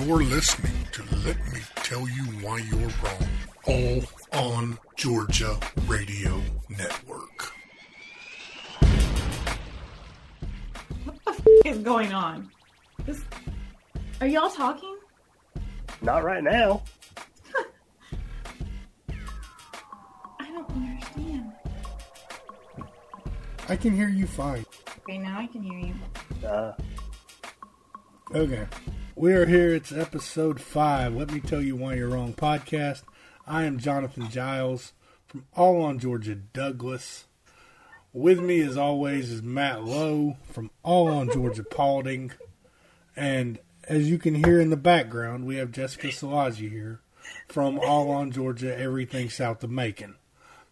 You're listening to Let Me Tell You Why You're Wrong, all on Georgia Radio Network. What the f*** is going on? Are y'all talking? Not right now. I don't understand. I can hear you fine. Okay, now I can hear you. Okay. We are here. It's episode 5. Let Me Tell You Why You're Wrong podcast. I am Jonathan Giles from All on Georgia Douglas. With me, as always, is Matt Lowe from All on Georgia Paulding. And as you can hear in the background, we have Jessica Salaji here from All on Georgia, everything south of Macon.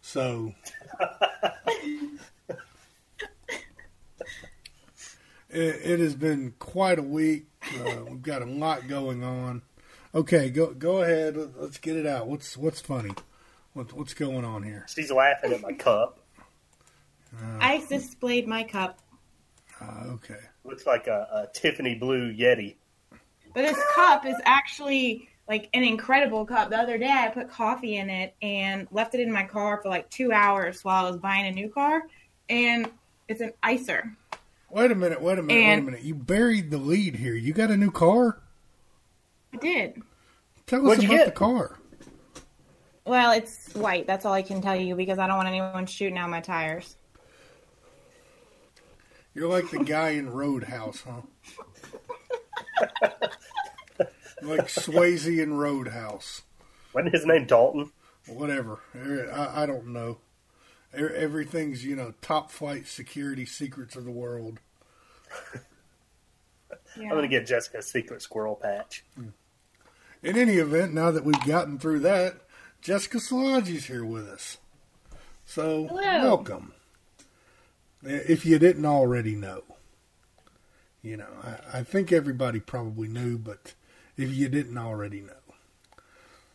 So... It has been quite a week. We've got a lot going on. Okay, go ahead. Let's get it out. What's funny? What's going on here? She's laughing at my cup. I displayed my cup. Okay. Looks like a Tiffany blue Yeti. But this cup is actually like an incredible cup. The other day I put coffee in it and left it in my car for like 2 hours while I was buying a new car. And it's an icer. Wait a minute. You buried the lead here. You got a new car? I did. Tell us about the car. Well, it's white. That's all I can tell you because I don't want anyone shooting out my tires. You're like the guy in Roadhouse, huh? Like Swayze in Roadhouse. Wasn't his name Dalton? Whatever. I don't know. Everything's, top flight security secrets of the world. Yeah. I'm going to get Jessica a secret squirrel patch. In any event, now that we've gotten through that, Jessica Salaji's here with us. So, hello. Welcome. If you didn't already know. I think everybody probably knew, but if you didn't already know.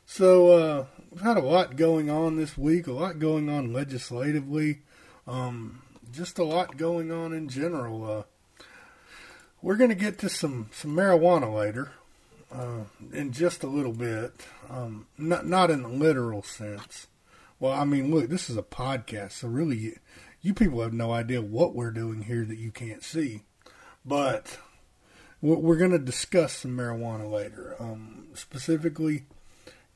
So, we've had a lot going on this week, a lot going on legislatively, just a lot going on in general. We're going to get to some marijuana later, in just a little bit, not in the literal sense. Well, I mean, look, this is a podcast, so really, you people have no idea what we're doing here that you can't see. But we're going to discuss some marijuana later, specifically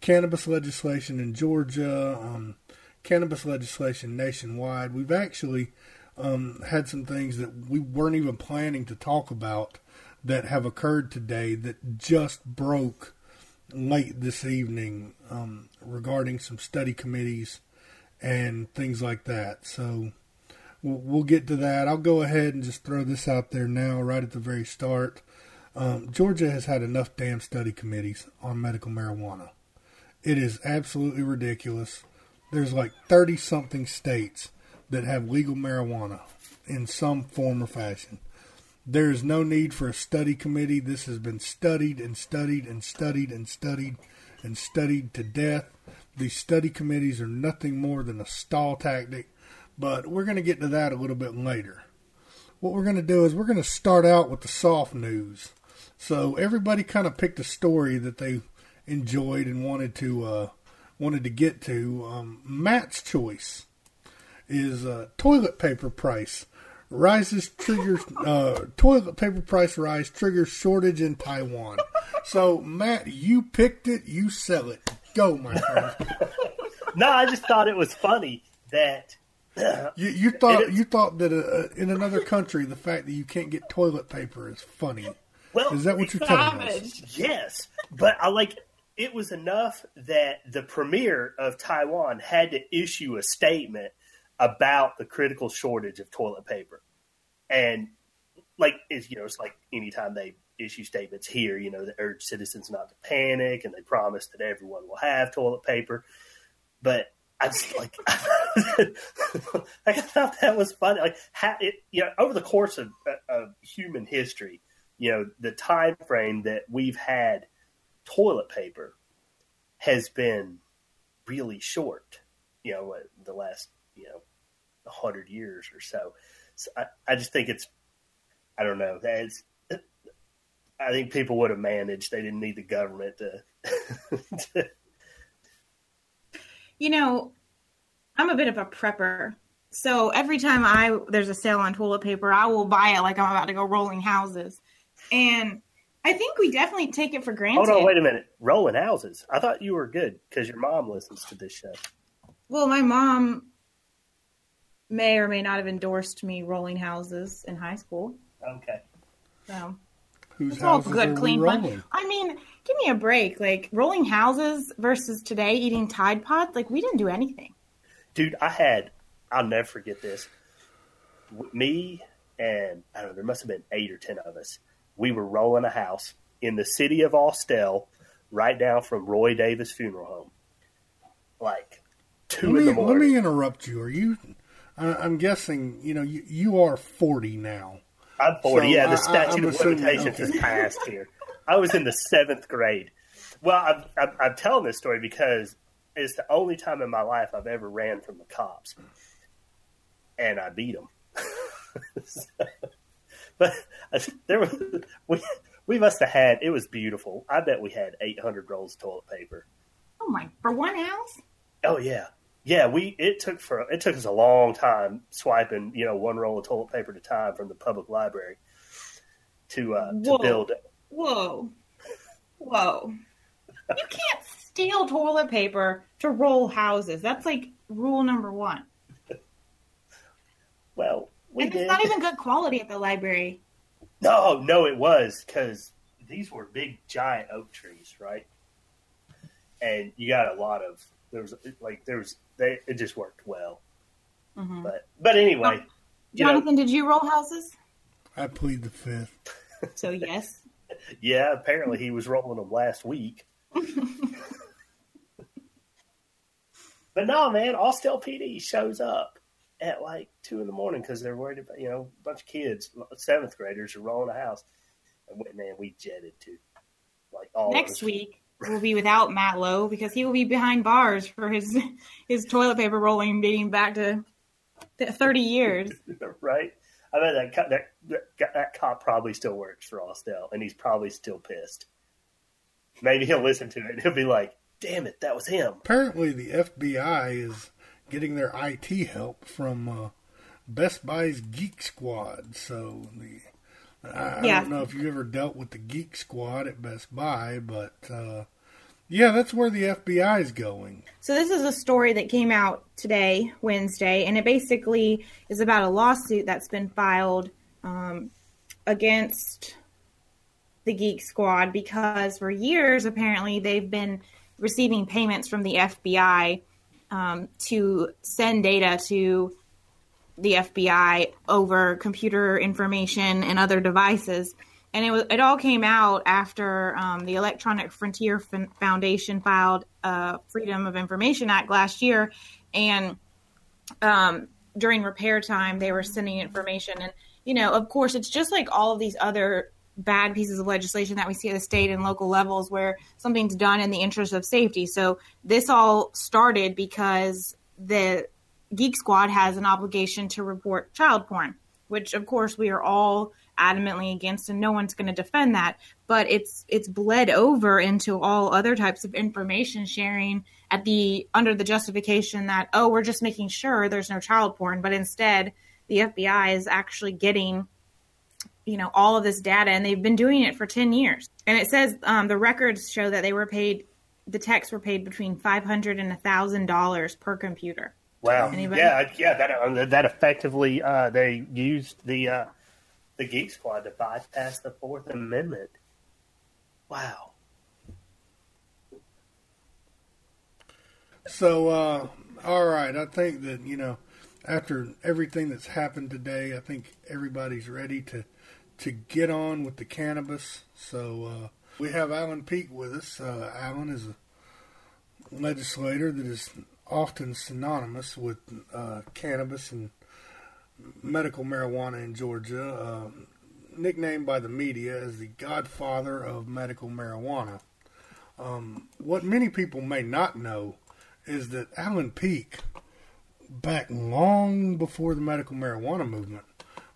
cannabis legislation in Georgia, cannabis legislation nationwide. We've actually had some things that we weren't even planning to talk about that have occurred today that just broke late this evening regarding some study committees and things like that. So we'll get to that. I'll go ahead and just throw this out there now right at the very start. Georgia has had enough damn study committees on medical marijuana. It is absolutely ridiculous. There's like 30-something states that have legal marijuana in some form or fashion. There is no need for a study committee. This has been studied and studied and studied and studied and studied to death. These study committees are nothing more than a stall tactic, but we're going to get to that a little bit later. What we're going to do is we're going to start out with the soft news. So everybody kind of picked a story that they enjoyed and wanted to get to. Matt's choice is toilet paper price toilet paper price rise triggers shortage in Taiwan. So Matt, you picked it, you sell it. Go, my friend. No, I just thought it was funny that you thought that in another country the fact that you can't get toilet paper is funny. Well, is that what you're telling us? Yes, but it was enough that the premier of Taiwan had to issue a statement about the critical shortage of toilet paper. And it's like anytime they issue statements here, they urge citizens not to panic and they promise that everyone will have toilet paper. But I just I thought that was funny. Over the course of human history, the time frame that we've had toilet paper has been really short, the last, 100 years or so. So I just think I don't know. I think people would have managed. They didn't need the government to. You know, I'm a bit of a prepper. So every time there's a sale on toilet paper, I will buy it like I'm about to go rolling houses. And I think we definitely take it for granted. Hold on, wait a minute. Rolling houses. I thought you were good because your mom listens to this show. Well, my mom may or may not have endorsed me rolling houses in high school. Okay. So Whose houses are we rolling? I mean, give me a break. Like, rolling houses versus today eating Tide Pods, like, we didn't do anything. Dude, I'll never forget this. Me and, I don't know, there must have been 8 or 10 of us. We were rolling a house in the city of Austell, right down from Roy Davis Funeral Home. Like, 2 in the morning. Let me interrupt you. Are you, I'm guessing, you are 40 now. I'm 40, so yeah, the statute of assuming, limitations has passed here. I was in the 7th grade. Well, I'm telling this story because it's the only time in my life I've ever ran from the cops. And I beat them. But we must have had, it was beautiful. I bet we had 800 rolls of toilet paper. Oh my, for one house? Oh yeah. Yeah, it took us a long time swiping, one roll of toilet paper at a time from the public library to build it. Whoa. You can't steal toilet paper to roll houses. That's like rule number 1. Well, we did. It's not even good quality at the library. No, it was because these were big, giant oak trees, right? And you got a lot of it just worked well. Mm-hmm. But anyway, Jonathan, did you roll houses? I plead the 5th. So yes. Yeah, apparently he was rolling them last week. But no, man, Austell PD shows up at like 2 in the morning because they're worried about, a bunch of kids, 7th graders are rolling a house. And man, we jetted too. Like all next week we'll be without Matt Lowe because he will be behind bars for his toilet paper rolling dating back to 30 years. Right? I bet that cop probably still works for Austell, and he's probably still pissed. Maybe he'll listen to it and he'll be like, damn it, that was him. Apparently the FBI is getting their IT help from Best Buy's Geek Squad. So I don't know if you ever dealt with the Geek Squad at Best Buy, but that's where the FBI is going. So this is a story that came out today, Wednesday, and it basically is about a lawsuit that's been filed against the Geek Squad because for years, apparently, they've been receiving payments from the FBI to send data to the FBI over computer information and other devices. And it all came out after the Electronic Frontier Foundation filed a Freedom of Information Act last year. And during repair time, they were sending information. And, of course, it's just like all of these other bad pieces of legislation that we see at the state and local levels where something's done in the interest of safety. So this all started because the Geek Squad has an obligation to report child porn, which, of course, we are all adamantly against, and no one's going to defend that. But it's bled over into all other types of information sharing under the justification that, we're just making sure there's no child porn. But instead, the FBI is actually getting all of this data, and they've been doing it for 10 years. And it says the records show that the techs were paid between $500 and $1,000 per computer. Wow. Anybody? Yeah. That effectively they used the Geek Squad to bypass the 4th Amendment. Wow. So, all right. I think that after everything that's happened today, I think everybody's ready to get on with the cannabis. So we have Allen Peake with us. Allen is a legislator that is often synonymous with cannabis and medical marijuana in Georgia, nicknamed by the media as the godfather of medical marijuana. What many people may not know is that Allen Peake, back long before the medical marijuana movement,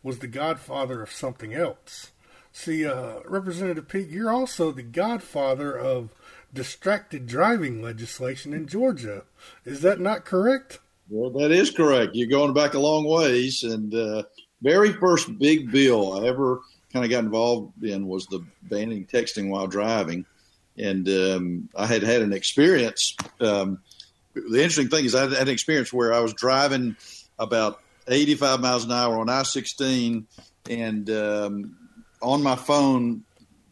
was the godfather of something else. See, Representative Peake, you're also the godfather of distracted driving legislation in Georgia. Is that not correct? Well, that is correct. You're going back a long ways. And very first big bill I ever kind of got involved in was the banning texting while driving. And I had an experience. The interesting thing is I had an experience where I was driving about 85 miles an hour on I-16 and on my phone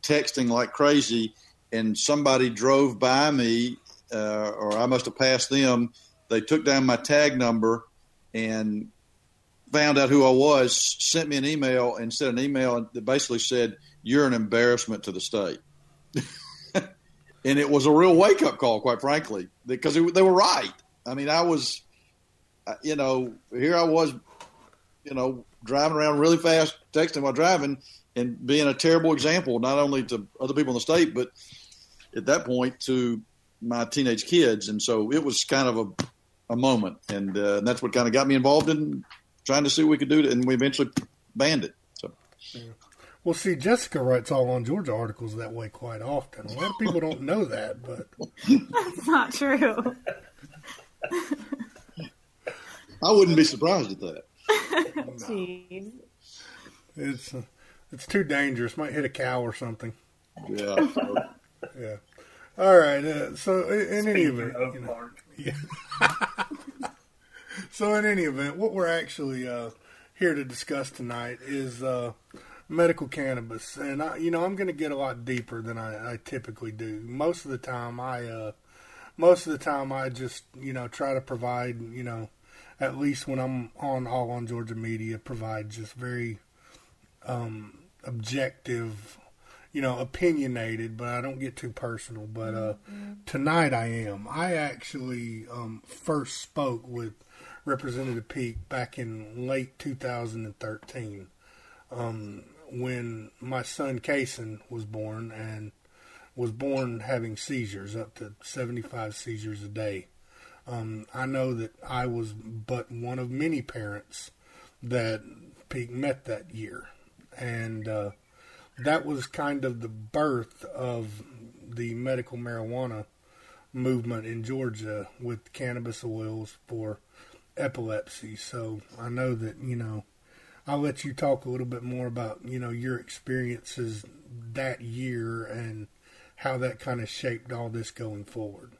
texting like crazy, and somebody drove by me, or I must have passed them. They took down my tag number and found out who I was, sent me an email, and sent an email that basically said, "You're an embarrassment to the state." And it was a real wake-up call, quite frankly, because they were right. I mean, I was, here I was, driving around really fast, texting while driving, and being a terrible example, not only to other people in the state, but at that point to my teenage kids. And so it was kind of a moment, and that's what kind of got me involved in trying to see what we could do, and we eventually banned it. So. Yeah. Well, see, Jessica writes All on Georgia articles that way quite often. A lot of people don't know that, but that's not true. I wouldn't be surprised at that. Jeez. It's too dangerous. Might hit a cow or something. Yeah. Yeah. All right. So in any event, yeah. So in any event, what we're actually here to discuss tonight is medical cannabis, and I'm going to get a lot deeper than I typically do. Most of the time, I just try to provide at least when I'm on All on Georgia Media, provide just very objective, opinionated, but I don't get too personal. But tonight I am. I actually first spoke with Representative Peake back in late 2013 when my son Kason was born, and was born having seizures, up to 75 seizures a day. I know that I was but one of many parents that Peake met that year. And that was kind of the birth of the medical marijuana movement in Georgia with cannabis oils for epilepsy. So I know that, I'll let you talk a little bit more about, your experiences that year and how that kind of shaped all this going forward.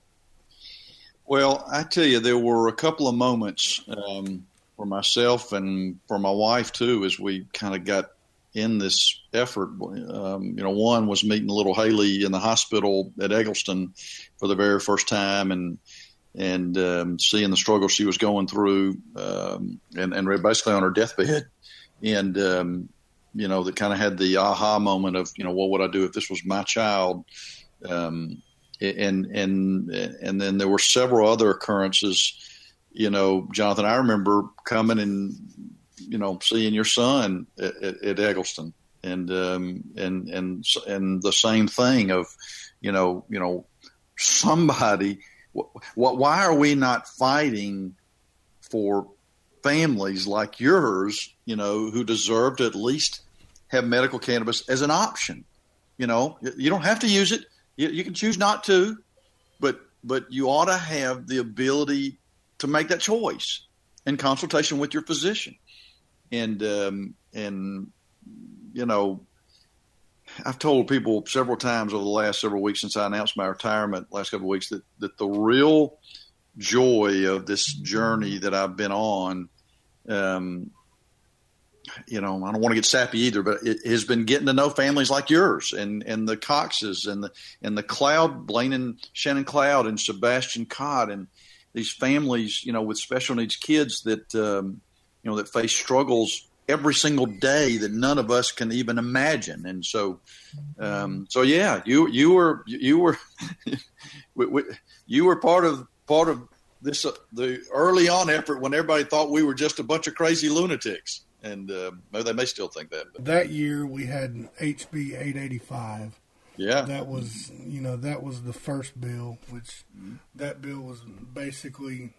Well, I tell you, there were a couple of moments for myself and for my wife, too, as we kind of got in this effort. One was meeting little Haley in the hospital at Eggleston for the very first time and seeing the struggle she was going through and basically on her deathbed. And, that kind of had the aha moment of, what would I do if this was my child? And then there were several other occurrences. Jonathan, I remember coming and seeing your son at Eggleston, and the same thing of somebody. Why are we not fighting for families like yours? Who deserve to at least have medical cannabis as an option. You don't have to use it. You can choose not to, but you ought to have the ability to make that choice in consultation with your physician. And I've told people several times over the last several weeks since I announced my retirement, last couple of weeks, that the real joy of this journey that I've been on, I don't want to get sappy either, but it has been getting to know families like yours and the Coxes and the Cloud, Blaine and Shannon Cloud and Sebastian Cott, and these families, with special needs kids that, that face struggles every single day that none of us can even imagine. And so yeah, you were you were part of this, the early on effort when everybody thought we were just a bunch of crazy lunatics. And they may still think that. But. That year we had HB 885. Yeah. That was the first bill, which that bill was basically,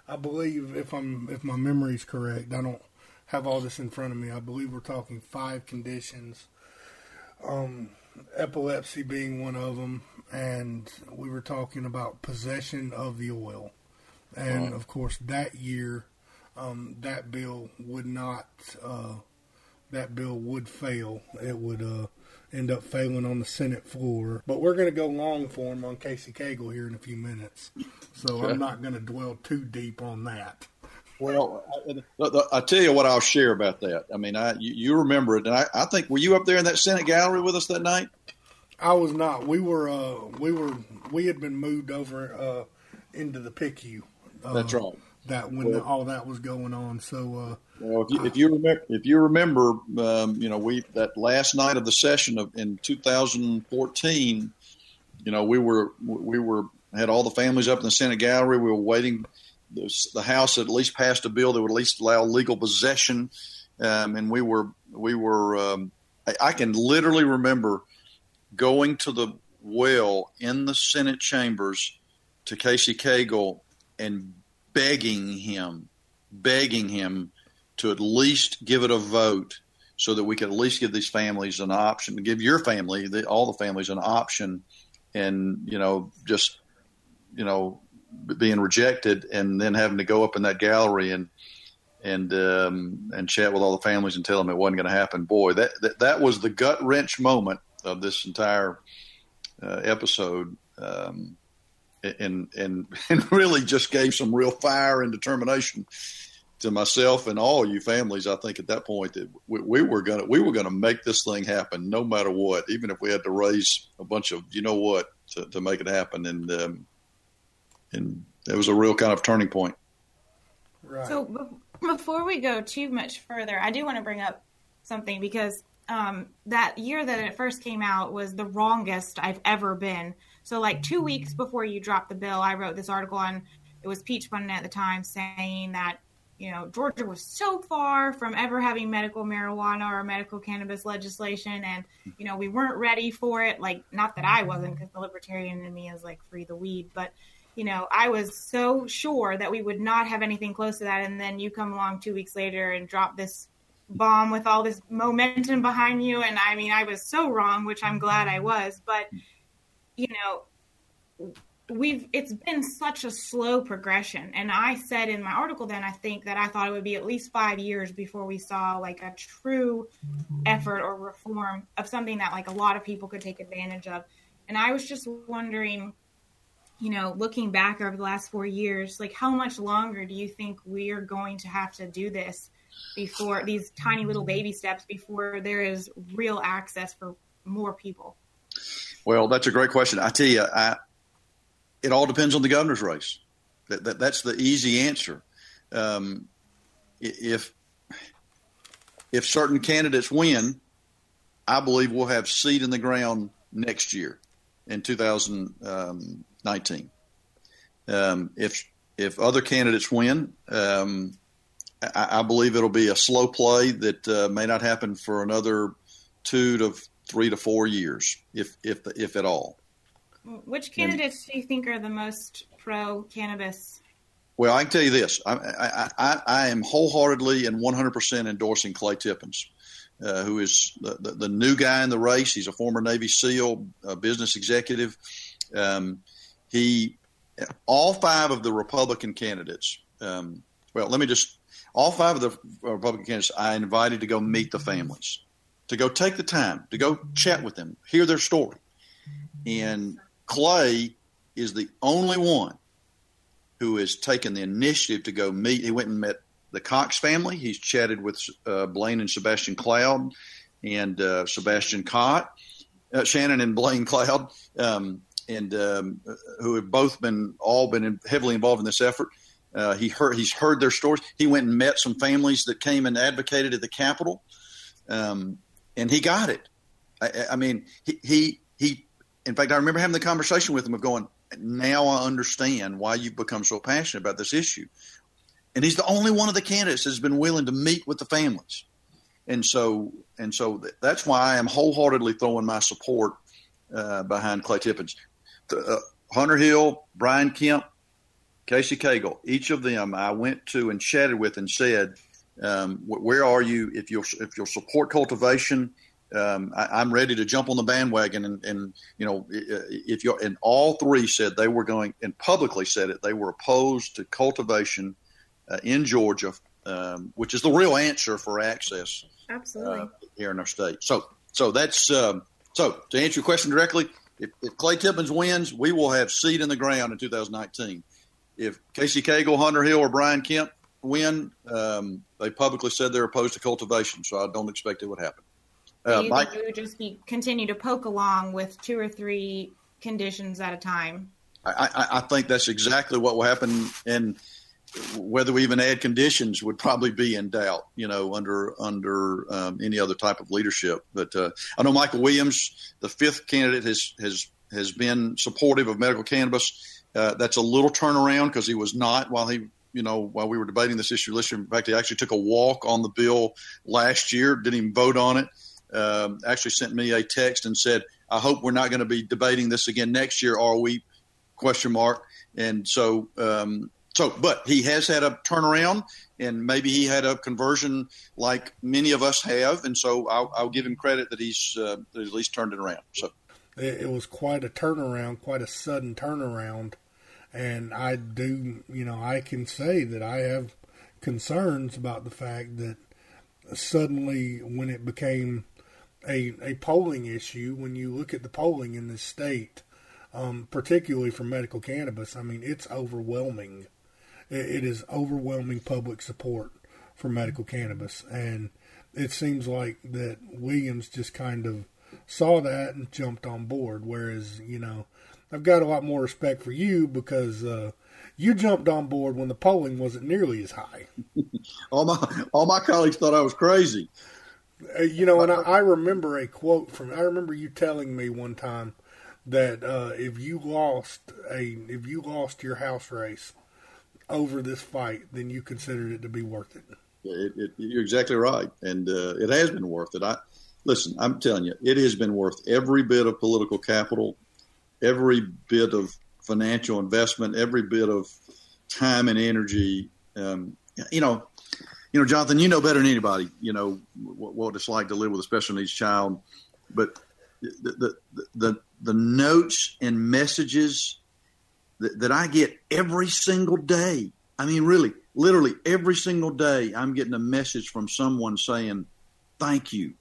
I believe, if my memory's correct, I don't have all this in front of me. I believe we're talking 5 conditions. epilepsy being one of them, and we were talking about possession of the oil. And, of course, that year, that bill would not, that bill would fail. It would end up failing on the Senate floor. But we're going to go long form on Casey Kale here in a few minutes, so I'm not going to dwell too deep on that. Well, I tell you what I'll share about that. I mean, you remember it, and I think, were you up there in that Senate gallery with us that night? I was not. We had been moved over into the PICU. That's right. That when all that was going on. So, well, if you remember, that last night of the session in 2014, we had all the families up in the Senate gallery. We were waiting. The House had at least passed a bill that would at least allow legal possession, and we were. I can literally remember going to the well in the Senate chambers to Casey Kale and begging him to at least give it a vote so that we could at least give these families an option, to give your family, all the families, an option, and being rejected and then having to go up in that gallery and chat with all the families and tell them it wasn't going to happen. Boy, that was the gut wrench moment of this entire episode. And really just gave some real fire and determination to myself and all you families. I think at that point that we were gonna make this thing happen no matter what, even if we had to raise a bunch of to make it happen. And it was a real kind of turning point. Right. So before we go too much further, I do want to bring up something because that year that it first came out was the wrongest I've ever been. So 2 weeks before you dropped the bill, I wrote this article on, it was Peach Button at the time, saying that, Georgia was so far from ever having medical marijuana or medical cannabis legislation. And, we weren't ready for it. Not that I wasn't, because the libertarian in me is free the weed. But, I was so sure that we would not have anything close to that. And then you come along 2 weeks later and drop this bomb with all this momentum behind you. And I was so wrong, which I'm glad I was. But it's been such a slow progression. And I said in my article then, I think that I thought it would be at least 5 years before we saw a true effort or reform of something that a lot of people could take advantage of. And I was just wondering, looking back over the last 4 years, how much longer do you think we are going to have to do this before these tiny little baby steps before there is real access for more people? Well, that's a great question. I tell you, it all depends on the governor's race. That's the easy answer. If certain candidates win, I believe we'll have seed in the ground next year in 2019. If other candidates win, I believe it'll be a slow play that may not happen for another 2 to 3 to 4 years, if at all. Which candidates do you think are the most pro-cannabis? Well, I can tell you this. I am wholeheartedly and 100% endorsing Clay Tippins, who is the new guy in the race. He's a former Navy SEAL, business executive. All 5 of the Republican candidates, all 5 of the Republican candidates I invited to go meet the families, to go take the time, to go chat with them, hear their story. And Clay is the only one who has taken the initiative to go meet. He went and met the Cox family. He's chatted with Blaine and Sebastian Cloud and Sebastian Cott, Shannon and Blaine Cloud, who have both been heavily involved in this effort. He's heard their stories. He went and met some families that came and advocated at the Capitol, and he got it. He. In fact, I remember having the conversation with him of going, now I understand why you've become so passionate about this issue. And he's the only one of the candidates that's been willing to meet with the families. And so that's why I am wholeheartedly throwing my support behind Clay Tippins. Hunter Hill, Brian Kemp, Casey Kale, each of them I went to and chatted with and said, where are you? If you'll support cultivation I'm ready to jump on the bandwagon. And if you're, and all three said they were going, and publicly said it, they were opposed to cultivation in Georgia, which is the real answer for access. Absolutely. Here in our state. So that's so to answer your question directly, if Clay Tippins wins, we will have seed in the ground in 2019. If Casey Cagle, Hunter Hill, or Brian Kemp win, they publicly said they're opposed to cultivation, so I don't expect it would happen. You think it would just continue to poke along with 2 or 3 conditions at a time? I think that's exactly what will happen, and whether we even add conditions would probably be in doubt, under any other type of leadership. But I know Michael Williams, the 5th candidate, has been supportive of medical cannabis. That's a little turnaround because he was not while we were debating this issue. In fact, he actually took a walk on the bill last year, didn't even vote on it. Actually sent me a text and said, I hope we're not going to be debating this again next year, are we? ? And so, but he has had a turnaround, and maybe he had a conversion like many of us have. And so I'll give him credit that he's at least turned it around. So it was quite a turnaround, quite a sudden turnaround. And I can say that I have concerns about the fact that suddenly when it became a polling issue, when you look at the polling in this state, particularly for medical cannabis, I mean, it's overwhelming. It is overwhelming public support for medical cannabis. And it seems like that Williams just kind of saw that and jumped on board. Whereas, I've got a lot more respect for you because you jumped on board when the polling wasn't nearly as high. All my colleagues thought I was crazy. And I remember a quote I remember you telling me one time that if you lost your House race over this fight, then you considered it to be worth it. You're exactly right, and it has been worth it. Listen, I'm telling you, it has been worth every bit of political capital, every bit of financial investment, every bit of time and energy. Jonathan, you know better than anybody, what it's like to live with a special needs child. But the notes and messages that I get every single day, I mean, really, literally every single day, I'm getting a message from someone saying, thank you.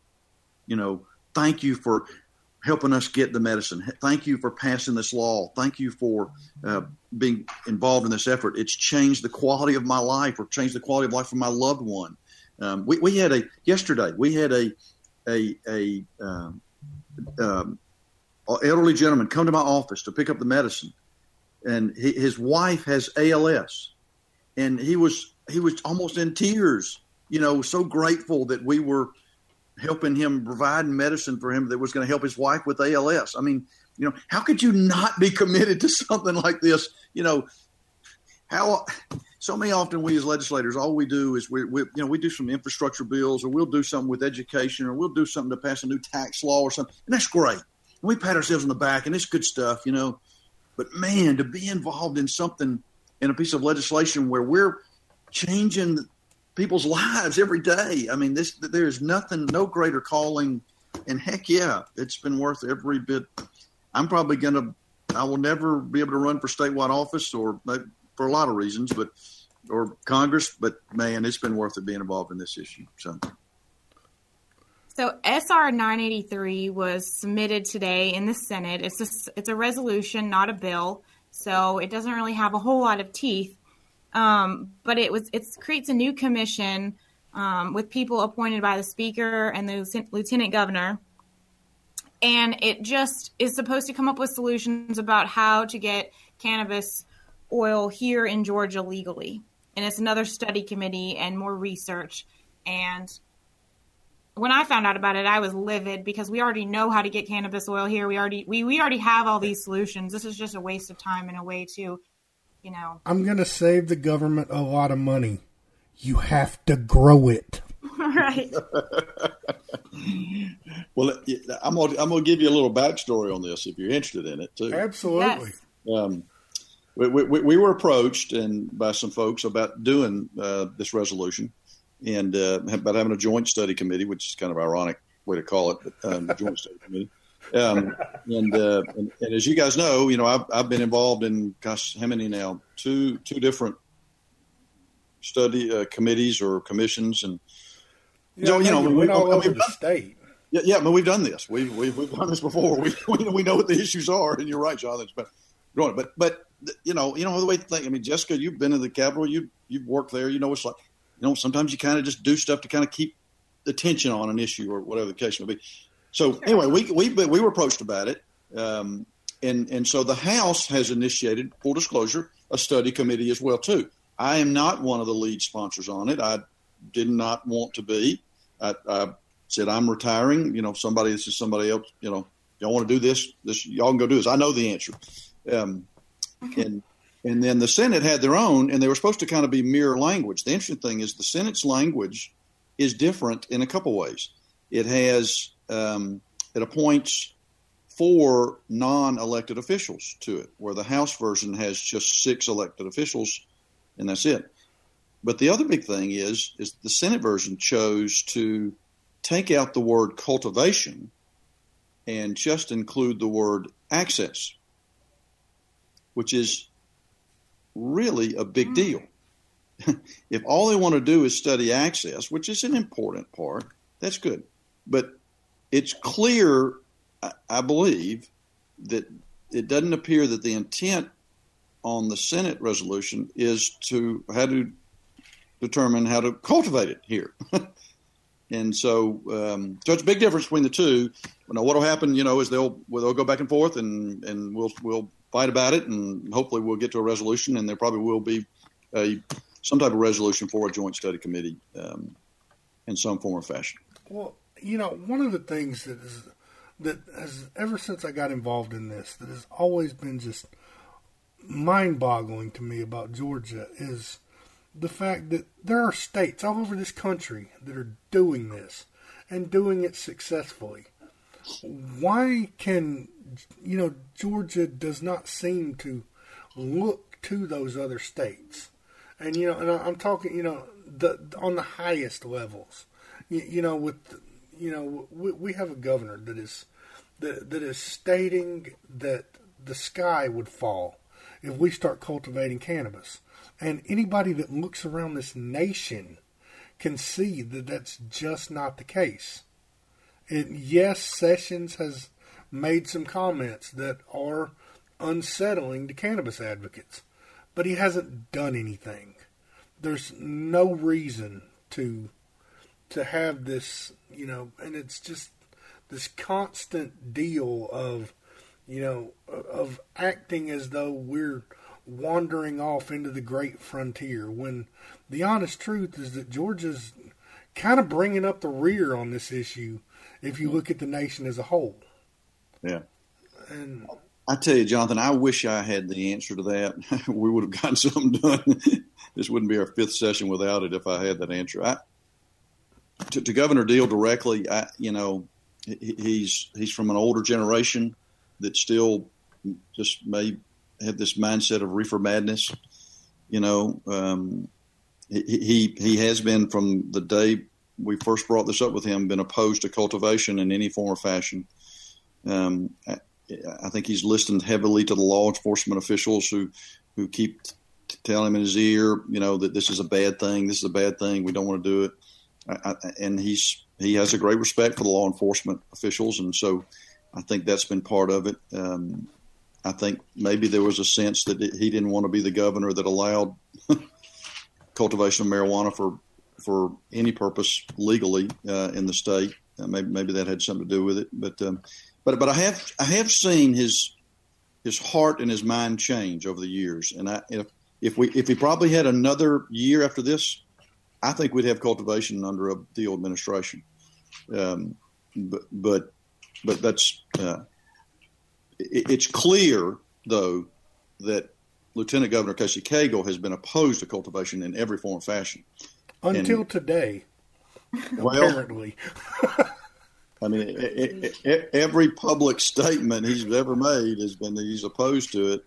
Thank you for helping us get the medicine. Thank you for passing this law. Thank you for being involved in this effort. It's changed the quality of my life, or changed the quality of life for my loved one. Yesterday we had a elderly gentleman come to my office to pick up the medicine, and his wife has ALS, and he was almost in tears. So grateful that we were helping him, providing medicine for him that was going to help his wife with ALS. I mean, how could you not be committed to something like this? So many often we as legislators, all we do is we do some infrastructure bills, or we'll do something with education, or we'll do something to pass a new tax law or something. And that's great. And we pat ourselves on the back, and it's good stuff, But man, to be involved in something, in a piece of legislation where we're changing people's lives every day. I mean, there's no greater calling, and heck yeah, it's been worth every bit. I will never be able to run for statewide office, or for a lot of reasons, or Congress, but man, it's been worth it being involved in this issue. So SR 983 was submitted today in the Senate. It's a resolution, not a bill, so it doesn't really have a whole lot of teeth. But it creates a new commission with people appointed by the Speaker and the Lieutenant Governor, and it just is supposed to come up with solutions about how to get cannabis oil here in Georgia legally. And it's another study committee and more research. And when I found out about it, I was livid because we already know how to get cannabis oil here. We already have all these solutions. This is just a waste of time and a way to, I'm going to save the government a lot of money. You have to grow it. Right. Well, I'm gonna give you a little backstory on this if you're interested in it too. Absolutely. Yes. We were approached by some folks about doing this resolution, and about having a joint study committee, which is kind of ironic. way to call it, but Joint Study Committee. And as you guys know, I've been involved in, gosh, how many now? Two different study committees or commissions, and we went all over the state. Yeah, but we've done this. We've done this before. We know what the issues are, and you're right, Jonathan. But the way to think. I mean, Jessica, you've been in the Capitol. You've worked there. It's like, sometimes you kind of just do stuff to kind of keep attention on an issue or whatever the case may be. So anyway, we were approached about it, and so the House has initiated, full disclosure, a study committee as well too. I am not one of the lead sponsors on it. I did not want to be. I said I'm retiring. This is somebody else. Y'all want to do this? Y'all can go do this. I know the answer. And then the Senate had their own, and they were supposed to kind of be mirror language. The interesting thing is the Senate's language is different in a couple ways. It has it appoints 4 non-elected officials to it, where the House version has just 6 elected officials, and that's it. But the other big thing is the Senate version chose to take out the word cultivation and just include the word access, which is really a big deal. If all they want to do is study access, which is an important part, that's good. But it's clear, I believe, that it doesn't appear that the intent on the Senate resolution is to how to determine how to cultivate it here. And so it's a big difference between the two. What will happen, is they'll go back and forth, and we'll fight about it, and hopefully we'll get to a resolution, and there probably will be some type of resolution for a joint study committee in some form or fashion. Well, one of the things that has ever since I got involved in this, that has always been just mind-boggling to me about Georgia is the fact that there are states all over this country that are doing this and doing it successfully. Why can, Georgia does not seem to look to those other states? And, and I'm talking, on the highest levels, we have a governor that is stating that the sky would fall if we start cultivating cannabis. And anybody that looks around this nation can see that that's just not the case. Yes, Sessions has made some comments that are unsettling to cannabis advocates, but he hasn't done anything. There's no reason to have this, and it's just this constant deal of, of acting as though we're wandering off into the great frontier, when the honest truth is that Georgia's kind of bringing up the rear on this issue if you look at the nation as a whole. Yeah. And I tell you, Jonathan, I wish I had the answer to that. We would have gotten something done. This wouldn't be our 5th session without it if I had that answer. To Governor Deal directly, he's from an older generation that still just may have this mindset of reefer madness. He has been, from the day we first brought this up with him, been opposed to cultivation in any form or fashion. I think he's listened heavily to the law enforcement officials who keep telling him in his ear, that this is a bad thing. This is a bad thing. We don't want to do it. And he has a great respect for the law enforcement officials, and so I think that's been part of it. I think maybe there was a sense that he didn't want to be the governor that allowed cultivation of marijuana for any purpose legally in the state. Maybe that had something to do with it. But I have seen his heart and his mind change over the years. And if we probably had another year after this, I think we'd have cultivation under a Deal administration. But that's it's clear, though, that Lieutenant Governor Casey Kale has been opposed to cultivation in every form or fashion. Until today, apparently. I mean, every public statement he's ever made has been that he's opposed to it.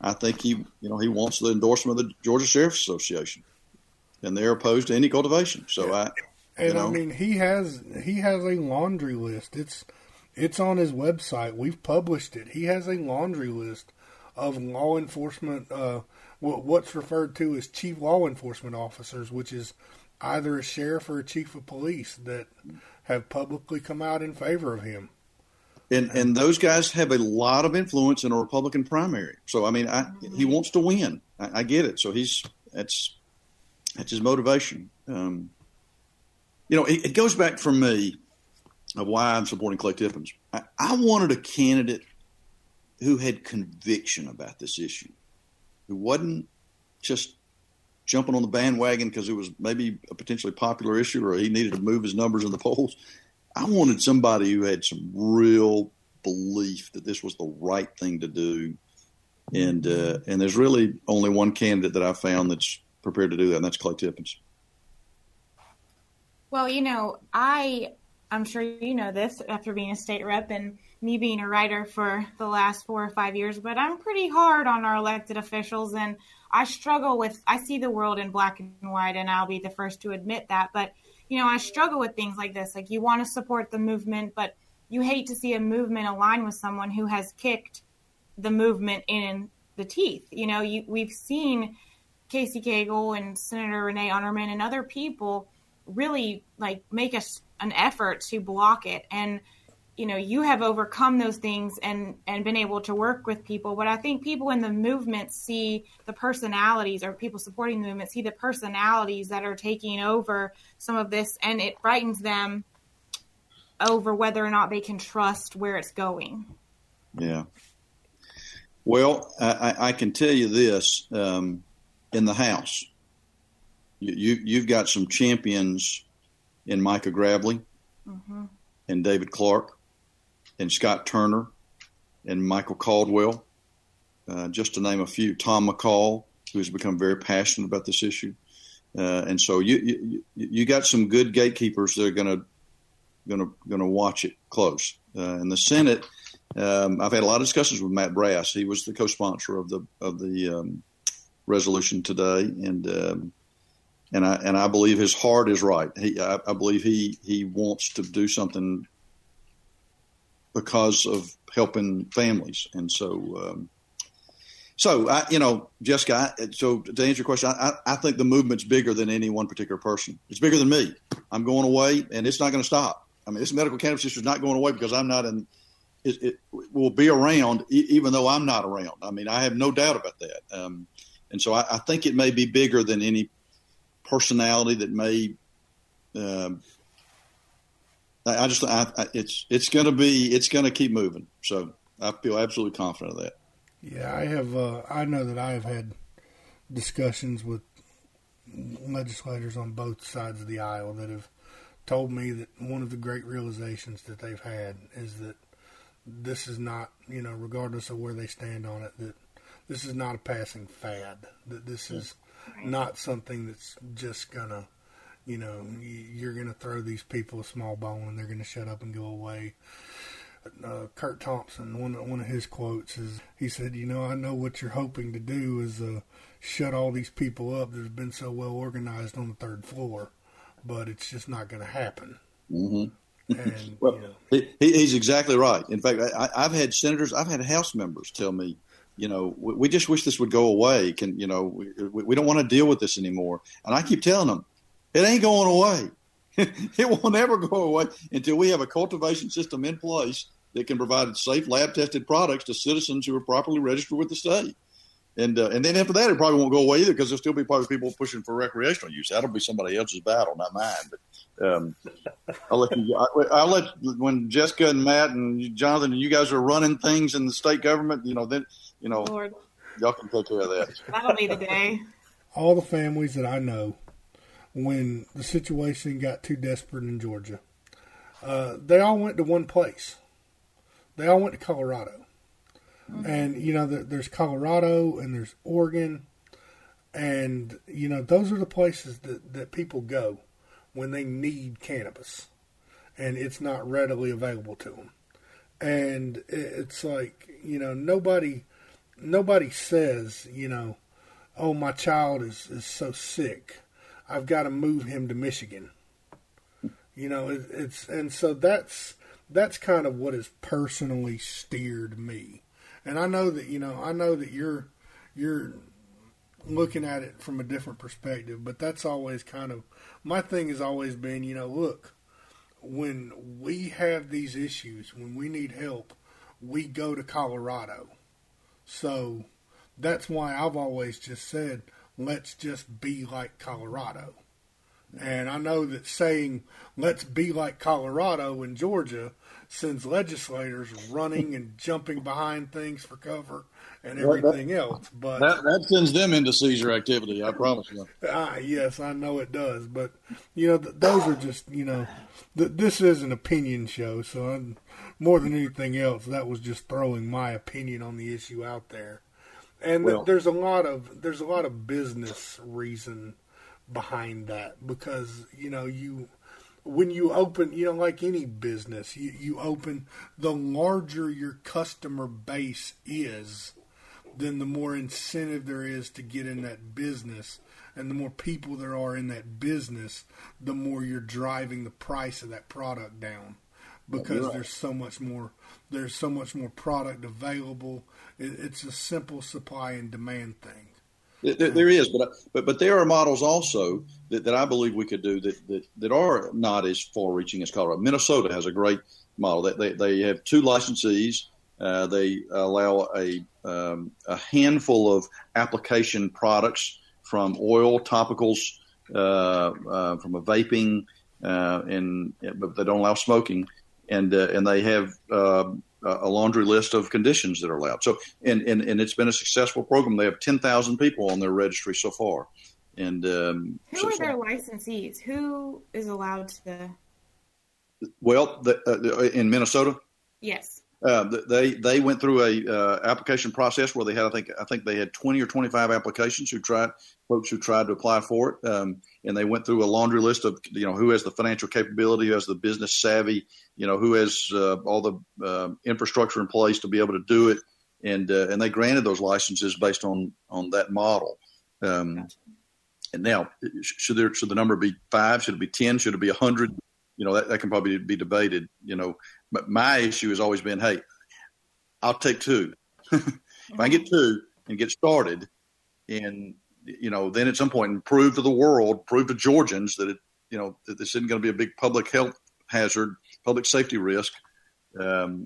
I think he wants the endorsement of the Georgia Sheriff's Association, and they're opposed to any cultivation. So And I mean, he has a laundry list. It's on his website. We've published it. He has a laundry list of law enforcement, what's referred to as chief law enforcement officers, which is either a sheriff or a chief of police that have publicly come out in favor of him. And those guys have a lot of influence in a Republican primary. So, I mean, he wants to win. I get it. So that's his motivation. It goes back for me of why I'm supporting Clay Tippins. I wanted a candidate who had conviction about this issue, who wasn't just jumping on the bandwagon because it was maybe a potentially popular issue or he needed to move his numbers in the polls. I wanted somebody who had some real belief that this was the right thing to do. And there's really only one candidate that I found that's prepared to do that, and that's Clay Tippins. Well, I'm sure you know this after being a state rep and me being a writer for the last 4 or 5 years, but I'm pretty hard on our elected officials, and I see the world in black and white, and I'll be the first to admit that. But, I struggle with things like this. Like, you want to support the movement, but you hate to see a movement align with someone who has kicked the movement in the teeth. We've seen Casey Cagle and Senator Renee Unterman and other people really make an effort to block it. And, you have overcome those things and been able to work with people. But I think people in the movement see the personalities, or people supporting the movement see the personalities that are taking over some of this, and it frightens them over whether or not they can trust where it's going. Yeah. Well, I can tell you this, in the House, you've got some champions in Micah Gravely and David Clark and Scott Turner and Michael Caldwell, just to name a few. Tom McCall, who has become very passionate about this issue. And so you got some good gatekeepers that are going to watch it close. In the Senate, I've had a lot of discussions with Matt Brass. He was the co-sponsor of the resolution today, and I believe his heart is right. I believe he wants to do something because of helping families, and so Jessica. So to answer your question, I think the movement's bigger than any one particular person. It's bigger than me. I'm going away, and it's not going to stop. I mean, this medical cannabis issue is not going away because I'm not in. It will be around, even though I'm not around. I mean, I have no doubt about that. And so I think it may be bigger than any personality that may. It's going to keep moving. So I feel absolutely confident of that. Yeah, I know that I have had discussions with legislators on both sides of the aisle that have told me that one of the great realizations that they've had is that this is not, regardless of where they stand on it, that this is not a passing fad, that this is not something that's just going to, you're going to throw these people a small bone and they're going to shut up and go away. Kurt Thompson, one of his quotes is, he said, I know what you're hoping to do is shut all these people up that have been so well organized on the third floor, but it's just not going to happen. Mm-hmm. And, well, he's exactly right. In fact, I've had senators, I've had House members tell me, we just wish this would go away. We don't want to deal with this anymore. And I keep telling them, it ain't going away. It will never go away until we have a cultivation system in place that can provide safe lab-tested products to citizens who are properly registered with the state. And then after that, it probably won't go away either because there'll still be probably people pushing for recreational use. That'll be somebody else's battle, not mine. But I'll let when Jessica and Matt and Jonathan and you guys are running things in the state government, then Lord, y'all can take care of that. That'll be the day. All the families that I know, when the situation got too desperate in Georgia, they all went to one place. They all went to Colorado. Mm-hmm. And, there's Colorado and there's Oregon. And, those are the places that people go when they need cannabis. And it's not readily available to them. And it's like, nobody says, oh, my child is so sick, I've got to move him to Michigan. And so that's kind of what has personally steered me. And I know that you're looking at it from a different perspective, but that's always kind of my thing has always been, look, when we have these issues, when we need help, we go to Colorado. So that's why I've always just said, let's just be like Colorado. And I know that saying, let's be like Colorado in Georgia sends legislators running and jumping behind things for cover and everything else. But that sends them into seizure activity, I promise you. Yes, I know it does. But, those are just, this is an opinion show. So more than anything else, that was just throwing my opinion on the issue out there. And there's a lot of business reason behind that, because when you open, like any business, you open, the larger your customer base is, then the more incentive there is to get in that business, and the more people there are in that business, the more you're driving the price of that product down, because there's so much more product available. It's a simple supply and demand thing. There is, but there are models also that I believe we could do that are not as far-reaching as Colorado. Minnesota has a great model. They have 2 licensees. They allow a handful of application products, from oil, topicals, from a vaping, but they don't allow smoking, and they have a laundry list of conditions that are allowed. So, and it's been a successful program. They have 10,000 people on their registry so far. And who are their licensees? Who is allowed to? Well, in Minnesota, yes, they went through a application process where they had, I think they had 20 or 25 applications folks who tried to apply for it, and they went through a laundry list of who has the financial capability, who has the business savvy, who has all the infrastructure in place to be able to do it, and they granted those licenses based on that model. Gotcha. And now, should the number be 5? Should it be 10? Should it be 100? That can probably be debated. But my issue has always been, hey, I'll take 2. If I get 2 and get started, and then at some point and prove to the world, prove to Georgians that that this isn't going to be a big public health hazard, public safety risk, that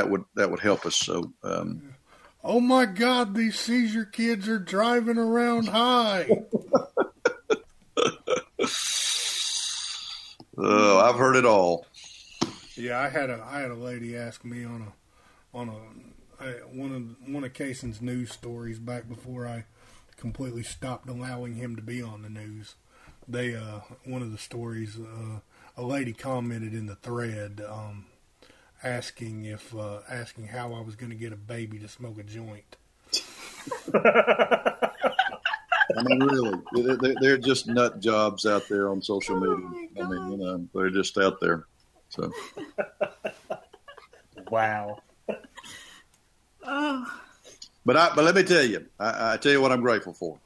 would help us. So, oh my God, these seizure kids are driving around high. I've heard it all. Yeah, I had a lady ask me on one of Cason's news stories back before I completely stopped allowing him to be on the news. One of the stories, a lady commented in the thread, asking how I was going to get a baby to smoke a joint. I mean, really, they're just nut jobs out there on social media. I mean, they're just out there. So, wow. Oh. But let me tell you, I tell you what I'm grateful for.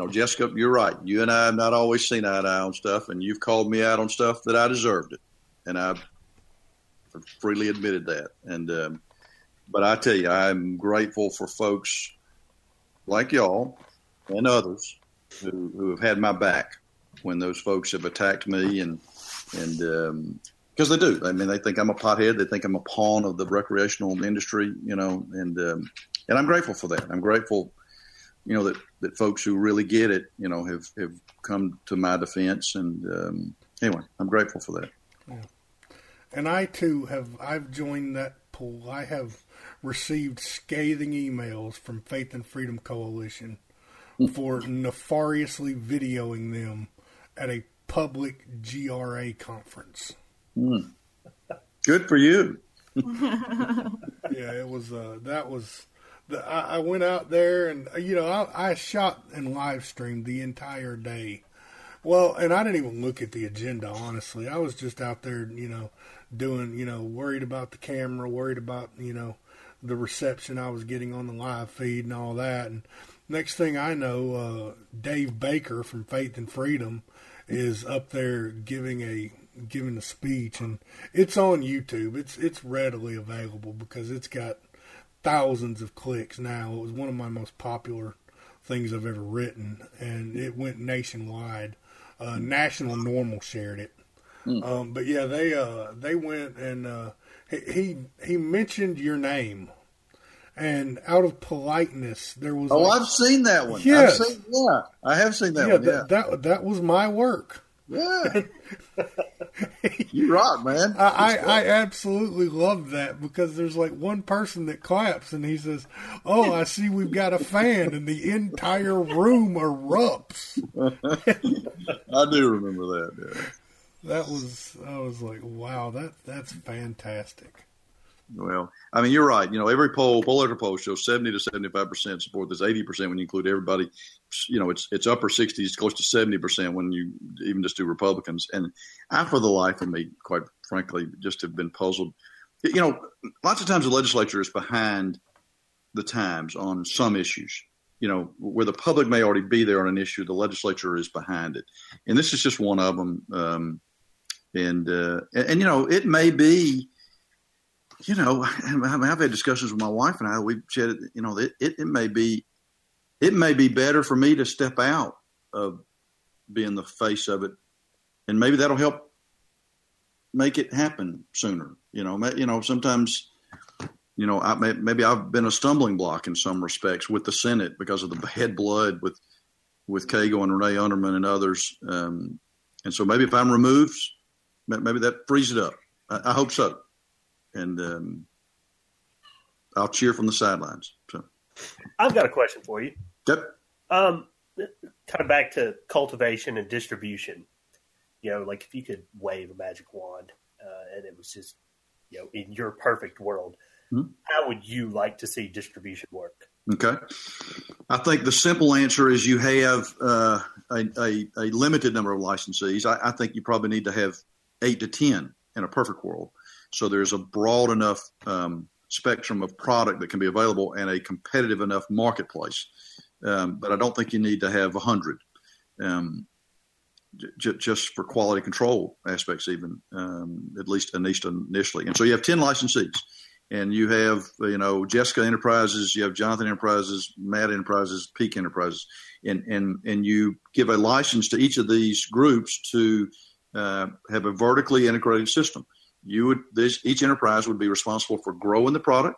Jessica, you're right. You and I have not always seen eye to eye on stuff, and you've called me out on stuff that I deserved it, and I've freely admitted that. And but I tell you, I'm grateful for folks like y'all and others who have had my back when those folks have attacked me, and because they do. I mean, they think I'm a pothead. They think I'm a pawn of the recreational industry, and I'm grateful for that. I'm grateful, that folks who really get it, have come to my defense. And anyway, I'm grateful for that. Yeah. And I too I've joined that pool. I have received scathing emails from Faith and Freedom Coalition for nefariously videoing them at a public GRA conference. Good for you. Yeah, it was. I went out there and I shot and live streamed the entire day. Well, and I didn't even look at the agenda, honestly. I was just out there, doing, worried about the camera, worried about, the reception I was getting on the live feed and all that. And next thing I know, Dave Baker from Faith and Freedom is up there giving a speech, and it's on YouTube. It's readily available because it's got thousands of clicks now. It was one of my most popular things I've ever written, and it went nationwide. National Normal shared it. But yeah, they went and he mentioned your name, and out of politeness, there was. Oh, I've seen that one. Yes. I have seen that one. Yeah, that was my work. Yeah, you rock, man. I absolutely love that because there's like one person that claps and he says, "Oh, I see we've got a fan," and the entire room erupts. I do remember that. Yeah. I was like, wow, that's fantastic. Well, I mean, you're right. Every poll after poll shows 70 to 75% support. There's 80% when you include everybody. It's upper 60s, close to 70% when you even just do Republicans. And I, for the life of me, quite frankly, just have been puzzled. Lots of times the legislature is behind the times on some issues. Where the public may already be there on an issue, the legislature is behind it. And this is just one of them. It may be, I've had discussions with my wife and I. We've said, it may be better for me to step out of being the face of it, and maybe that'll help make it happen sooner. Sometimes, maybe I've been a stumbling block in some respects with the Senate because of the bad blood with Kale and Renee Underman and others. And so maybe if I'm removed, maybe that frees it up. I hope so. And I'll cheer from the sidelines. So, I've got a question for you. Yep. Kind of back to cultivation and distribution. Like if you could wave a magic wand and it was just, in your perfect world, how would you like to see distribution work? Okay. I think the simple answer is you have a limited number of licensees. I think you probably need to have 8 to 10 in a perfect world. So there's a broad enough spectrum of product that can be available and a competitive enough marketplace. But I don't think you need to have 100, just for quality control aspects, even at least initially. And so you have 10 licensees, and you have Jessica Enterprises, you have Jonathan Enterprises, Matt Enterprises, Peake Enterprises, and you give a license to each of these groups to have a vertically integrated system. Each enterprise would be responsible for growing the product.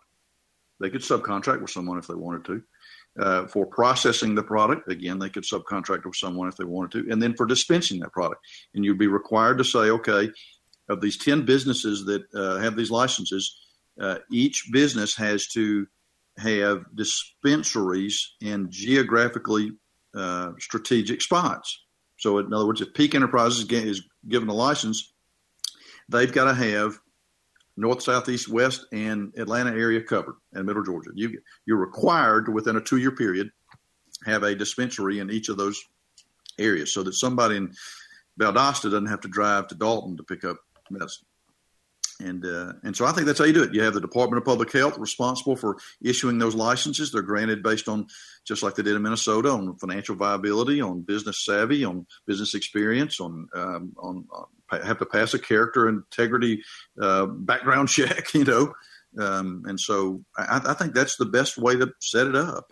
They could subcontract with someone if they wanted to. For processing the product, again, they could subcontract with someone if they wanted to. And then for dispensing that product. And you'd be required to say, okay, of these 10 businesses that have these licenses, each business has to have dispensaries in geographically strategic spots. So in other words, if Peake Enterprises is given a license, they've got to have north, south, east, west, and Atlanta area covered, and middle Georgia. You're required to, within a 2-year period, have a dispensary in each of those areas so that somebody in Valdosta doesn't have to drive to Dalton to pick up medicine. And so I think that's how you do it. You have the Department of Public Health responsible for issuing those licenses. They're granted based on, just like they did in Minnesota, on financial viability, on business savvy, on business experience, on have to pass a character integrity background check, and so I think that's the best way to set it up.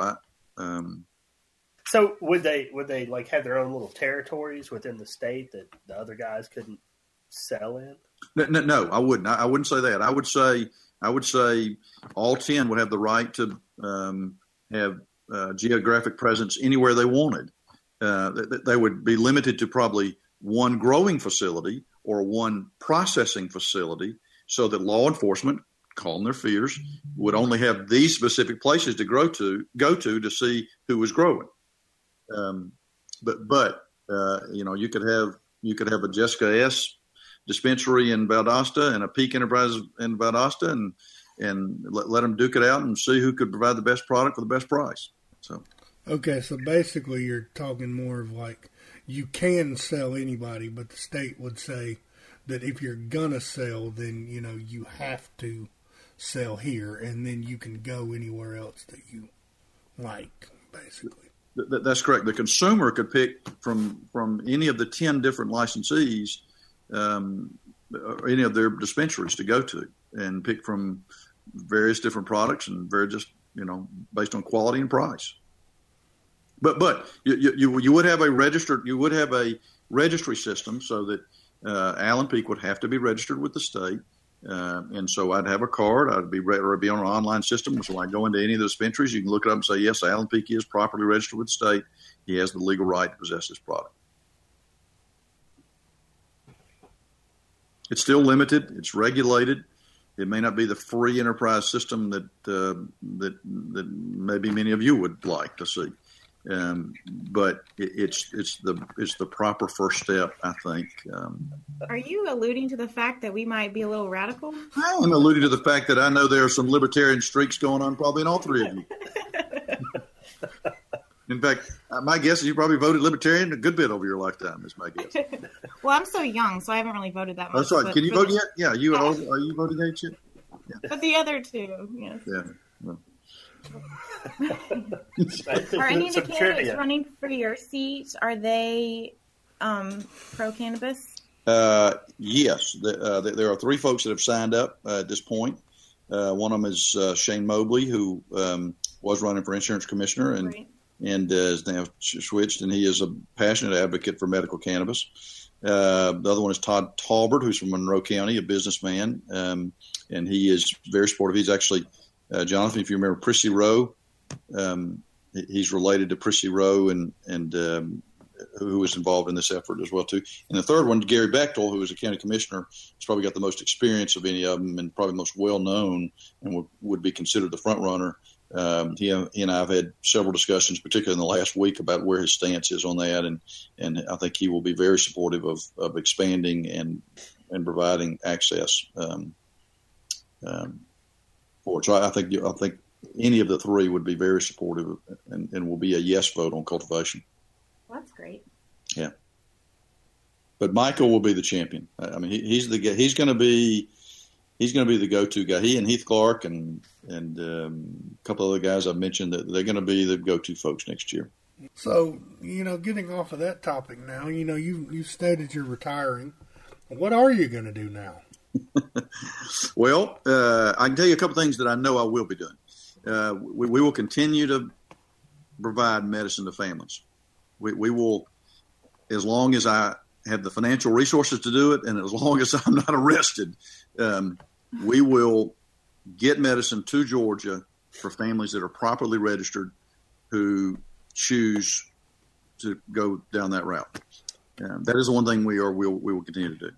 So would they like have their own little territories within the state that the other guys couldn't sell in? No, I wouldn't. I wouldn't say that. I would say all 10 would have the right to have geographic presence anywhere they wanted. They would be limited to probably one growing facility or one processing facility, so that law enforcement, calm their fears, would only have these specific places to go to see who was growing. But you could have a Jessica S. dispensary in Valdosta and a Peake Enterprise in Valdosta, and let them duke it out and see who could provide the best product for the best price. So, okay, so basically you're talking more of like you can sell anybody, but the state would say that if you're gonna sell, then you have to sell here, and then you can go anywhere else that you like, basically. That's correct. The consumer could pick from any of the 10 different licensees, or any of their dispensaries to go to, and pick from various different products, and just based on quality and price. But you would have a registry system, so that Allen Peake would have to be registered with the state. And so I'd have a card. I'd be on an online system. So when I go into any of the dispensaries, you can look it up and say, yes, Allen Peake is properly registered with the state. He has the legal right to possess this product. It's still limited. It's regulated. It may not be the free enterprise system that maybe many of you would like to see. But it's the proper first step, I think. Are you alluding to the fact that we might be a little radical? I'm alluding to the fact that I know there are some libertarian streaks going on probably in all three of you. In fact, my guess is you probably voted libertarian a good bit over your lifetime, is my guess. Well, I'm so young, so I haven't really voted that much. That's right. Can you vote yet? Yeah, are you voting age yet? Yeah. But the other two, yes. Yeah. Well. Are any of the candidates running for your seat, are they pro-cannabis? Yes. There are three folks that have signed up at this point. One of them is Shane Mobley, who was running for insurance commissioner and is now switched, and he is a passionate advocate for medical cannabis. The other one is Todd Talbert, who's from Monroe County, a businessman, and he is very supportive. He's actually, Jonathan, if you remember Prissy Rowe, he's related to Prissy Rowe and who was involved in this effort as well, too. And the third one, Gary Bechtel, who is a county commissioner, has probably got the most experience of any of them and probably most well-known and would be considered the front runner. He and I have had several discussions, particularly in the last week, about where his stance is on that, and I think he will be very supportive of expanding and providing access for it. So I think any of the three would be very supportive and will be a yes vote on cultivation. Well, that's great. Yeah, but Michael will be the champion. I mean, he's the guy. He's going to be the go-to guy. He and Heath Clark and a couple other guys I've mentioned, that they're going to be the go-to folks next year. So, getting off of that topic now, you stated you're retiring. What are you going to do now? Well, I can tell you a couple things that I know I will be doing. We will continue to provide medicine to families. We will, as long as I have the financial resources to do it, and as long as I'm not arrested, we will get medicine to Georgia for families that are properly registered who choose to go down that route. That is the one thing we will continue to do.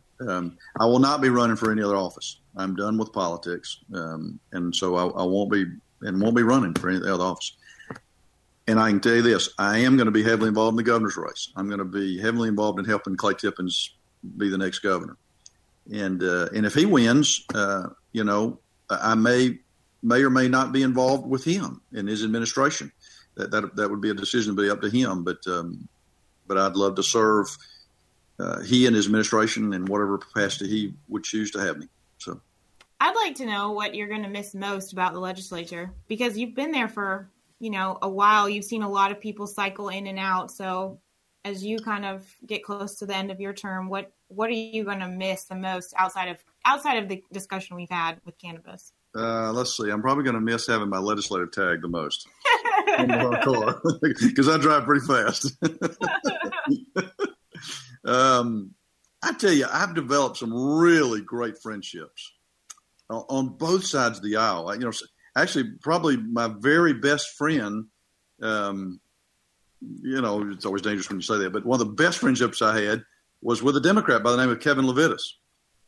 I will not be running for any other office. I'm done with politics, and so I won't be running for any other office. And I can tell you this: I am going to be heavily involved in the governor's race. I'm going to be heavily involved in helping Clay Tippins be the next governor. And if he wins, I may or may not be involved with him in his administration. That would be a decision to be up to him. But I'd love to serve he and his administration in whatever capacity he would choose to have me. So I'd like to know what you're going to miss most about the legislature, because you've been there for a while. You've seen a lot of people cycle in and out. So as you kind of get close to the end of your term, what are you going to miss the most outside of the discussion we've had with cannabis? Let's see. I'm probably going to miss having my legislative tag the most in my car because I drive pretty fast. I tell you, I've developed some really great friendships on both sides of the aisle. Actually, probably my very best friend. It's always dangerous when you say that, but one of the best friendships I had was with a Democrat by the name of Kevin Levitas,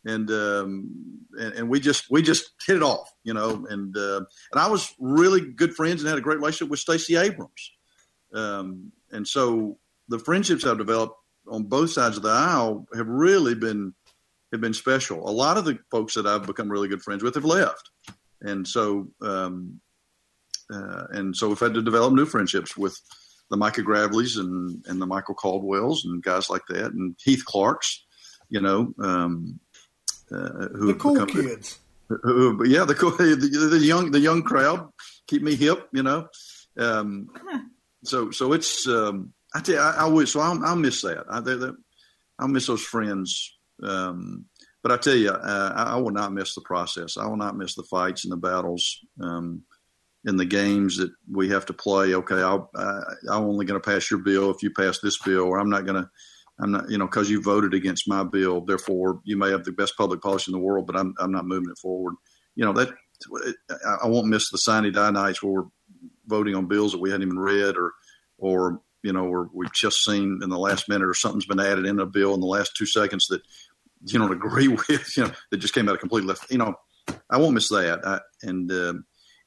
and we just hit it off, and I was really good friends and had a great relationship with Stacey Abrams, and so the friendships I've developed on both sides of the aisle have really been special. A lot of the folks that I've become really good friends with have left, and so we've had to develop new friendships with the Micah Gravleys and the Michael Caldwells and guys like that, and Heath Clarks, who the cool kids. The young crowd keep me hip, So it's I tell you, I wish. So I'll miss that. I'll miss those friends. But I tell you, I will not miss the process. I will not miss the fights and the battles, and the games that we have to play. Okay, I'm only going to pass your bill if you pass this bill, or I'm not, because you voted against my bill. Therefore, you may have the best public policy in the world, but I'm not moving it forward. That I won't miss the sine die nights where we're voting on bills that we hadn't even read, or where we've just seen in the last minute, or something's been added in a bill in the last 2 seconds that you don't agree with, that just came out of completely left. I won't miss that. And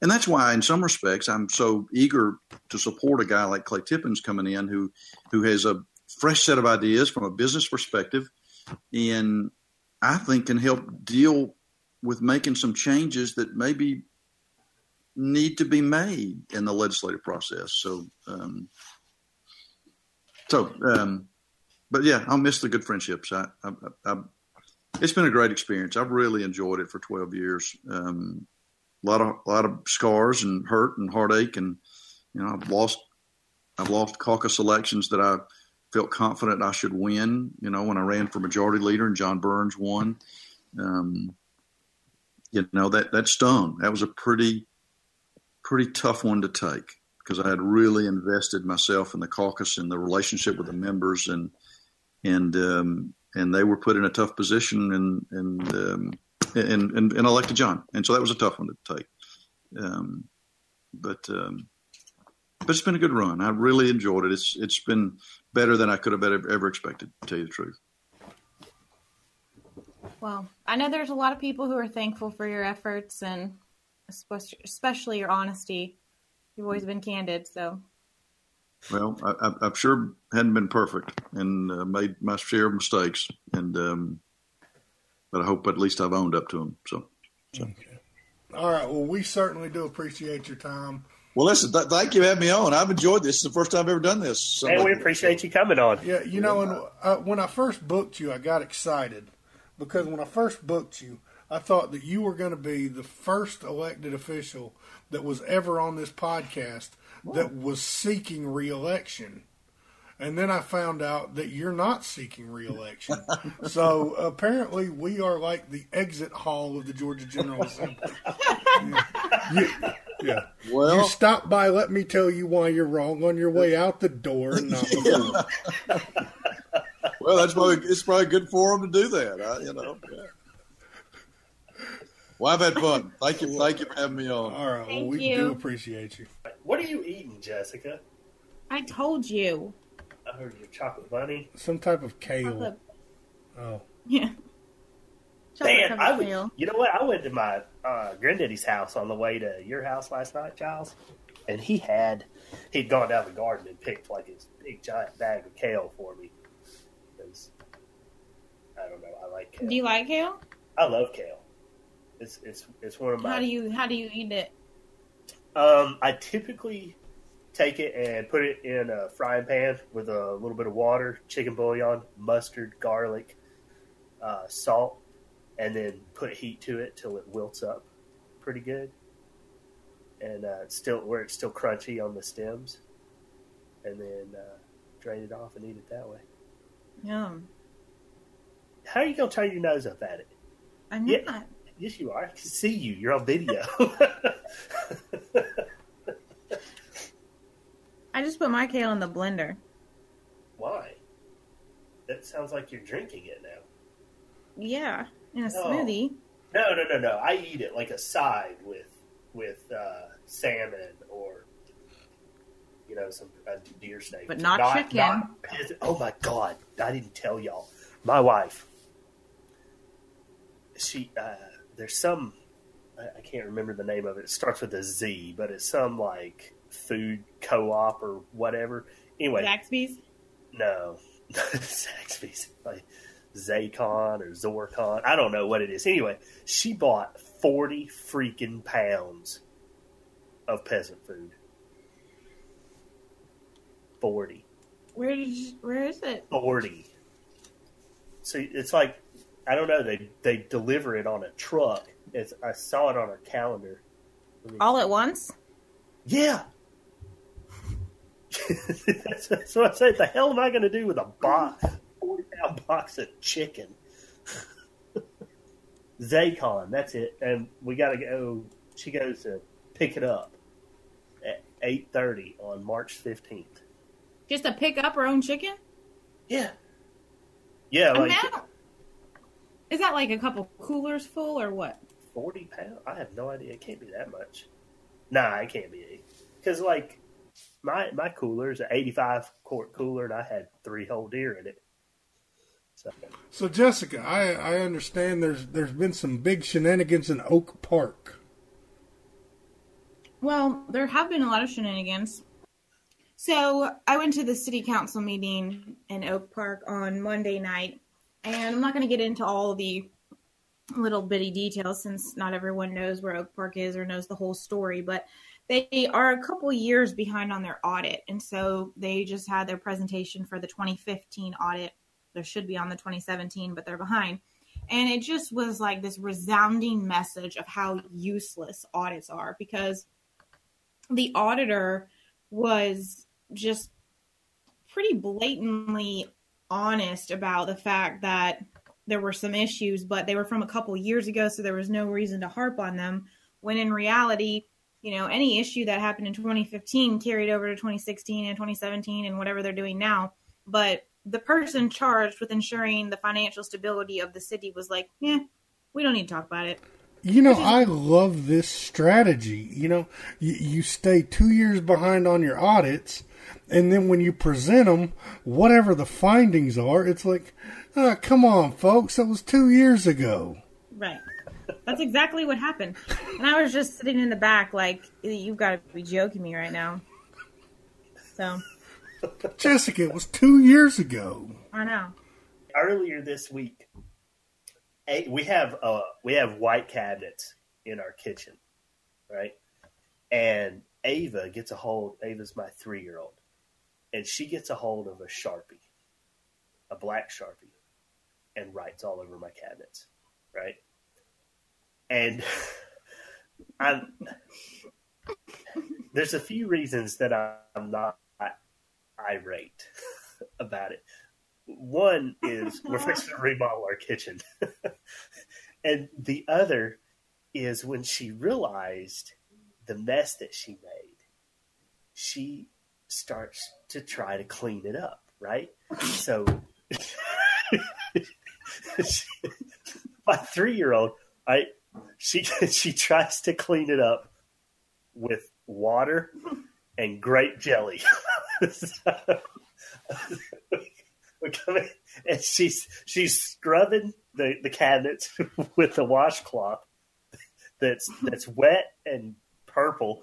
that's why, in some respects, I'm so eager to support a guy like Clay Tippins coming in, who has a fresh set of ideas from a business perspective, and I think can help deal with making some changes that maybe need to be made in the legislative process. But yeah, I'll miss the good friendships. It's been a great experience. I've really enjoyed it for 12 years. A lot of scars and hurt and heartache, and I've lost caucus elections that I felt confident I should win. When I ran for majority leader and John Burns won, that stung. That was a pretty tough one to take, because I had really invested myself in the caucus and the relationship with the members, and they were put in a tough position and elected John, and so that was a tough one to take. But it's been a good run. I really enjoyed it. It's been better than I could have ever expected, to tell you the truth. Well, I know there's a lot of people who are thankful for your efforts, and especially your honesty. You've always been candid, so. Well, I've sure hadn't been perfect, and made my share of mistakes, and but I hope at least I've owned up to them. So. Okay. All right. Well, we certainly do appreciate your time. Well, listen, thank you for having me on. I've enjoyed this. It's the first time I've ever done this. And we appreciate you coming on. Yeah, and when I first booked you, I got excited, because when I first booked you, I thought that you were going to be the first elected official that was ever on this podcast that was seeking re-election. And then I found out that you're not seeking re-election. So apparently we are like the exit hall of the Georgia General Assembly. Yeah. Well, you stop by, let me tell you why you're wrong on your way out the door, and not before. Well, it's probably good for them to do that. Yeah. Well, I've had fun. Thank you for having me on. All right. Well, we do appreciate you. What are you eating, Jessica? I told you. I heard your chocolate bunny. Some type of kale. Chocolate. Oh. Yeah. Man, you know what? I went to my granddaddy's house on the way to your house last night, Giles, and he'd gone down the garden and picked like his big giant bag of kale for me. Because I don't know, I like kale. Do you like kale? I love kale. It's one of my. How do you eat it? I typically take it and put it in a frying pan with a little bit of water, chicken bouillon, mustard, garlic, salt, and then put heat to it till it wilts up pretty good, and it's still crunchy on the stems, and then drain it off and eat it that way. Yum. How are you gonna turn your nose up at it? I'm not. Yes, you are. I can see you. You're on video. I just put my kale in the blender. Why? That sounds like you're drinking it now. Yeah, in a smoothie. No. I eat it like a side with salmon or some deer steak, but not chicken. Oh my God! I didn't tell y'all. My wife. She there's some, I can't remember the name of it. It starts with a Z, but it's some like food co-op or whatever. Anyway, Zaxby's? No, Zaxby's, like Zaycon or Zorcon. I don't know what it is. Anyway, she bought 40 freaking pounds of peasant food. 40. Where is it? 40. So it's like, I don't know. They deliver it on a truck. I saw it on our calendar. All at once? Yeah. So I said, the hell am I going to do with a 40-pound box of chicken? Zaycon, that's it. And we got to go. She goes to pick it up at 8:30 on March 15th. Just to pick up her own chicken? Yeah. Yeah, like... Is that like a couple coolers full or what? 40 pounds? I have no idea. It can't be that much. Nah, it can't be. Because, like, my cooler is an 85-quart cooler, and I had 3 whole deer in it. So Jessica, I understand there's been some big shenanigans in Oak Park. Well, there have been a lot of shenanigans. So I went to the city council meeting in Oak Park on Monday night, and I'm not going to get into all the little bitty details since not everyone knows where Oak Park is or knows the whole story, but they are a couple years behind on their audit, and so they just had their presentation for the 2015 audit. There should be on the 2017, but they're behind. And it just was like this resounding message of how useless audits are, because the auditor was just pretty blatantly honest about the fact that there were some issues, but they were from a couple years ago, so there was no reason to harp on them, when in reality, you know, any issue that happened in 2015 carried over to 2016 and 2017 and whatever they're doing now. But the person charged with ensuring the financial stability of the city was like, yeah, we don't need to talk about it. You know, I love this strategy. You know, you stay 2 years behind on your audits, and then when you present them, whatever the findings are, it's like, come on, folks, that was 2 years ago. Right. That's exactly what happened. And I was just sitting in the back like, you've got to be joking me right now. So... Jessica, it was 2 years ago. I know. Earlier this week, we have white cabinets in our kitchen, right? And Ava's my 3-year-old, and she gets a hold of a Sharpie, a black Sharpie, and writes all over my cabinets, right? And there's a few reasons that I'm not irate about it. One is we're fixing to remodel our kitchen. And the other is when she realized the mess that she made, she starts to try to clean it up, right? So my 3-year-old, she tries to clean it up with water and grape jelly. And she's scrubbing the cabinets with a washcloth that's wet and purple,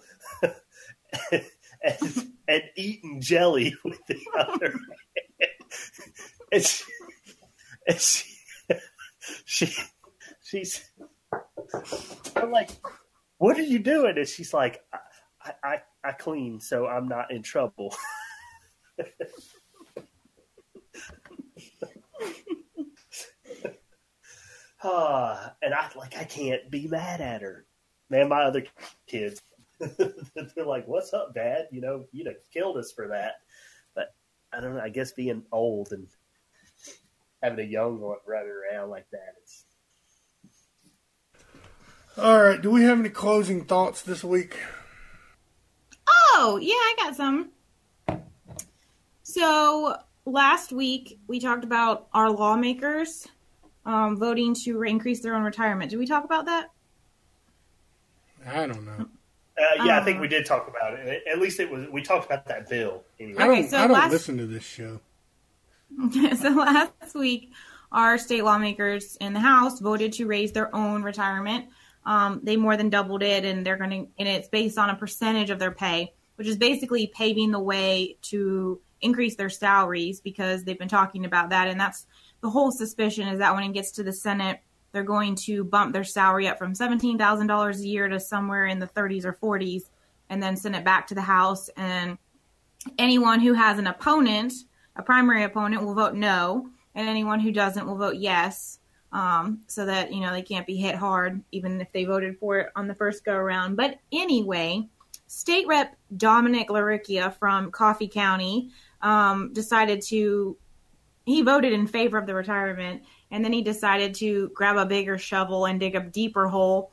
and eating jelly with the other hand. And she's I'm like, what are you doing? And she's like, I clean, so I'm not in trouble. And I can't be mad at her. Man, my other kids, they're like, what's up, Dad? You know, you'd have killed us for that. But I don't know, I guess being old and having a young one running around like that, it's... All right, do we have any closing thoughts this week? Oh, yeah, I got some. So last week we talked about our lawmakers voting to increase their own retirement. Did we talk about that? I don't know. Yeah, I think we did talk about it. At least we talked about that bill. Anyway. I don't listen to this show. So last week, our state lawmakers in the House voted to raise their own retirement. They more than doubled it, and and it's based on a percentage of their pay, which is basically paving the way to increase their salaries, because they've been talking about that. And that's the whole suspicion, is that when it gets to the Senate, they're going to bump their salary up from $17,000 a year to somewhere in the 30s or 40s, and then send it back to the House. And anyone who has an opponent, a primary opponent, will vote no, and anyone who doesn't will vote yes, so that, they can't be hit hard, even if they voted for it on the first go around. But anyway, State Rep Dominic Laricchia from Coffee County he voted in favor of the retirement, and then he decided to grab a bigger shovel and dig a deeper hole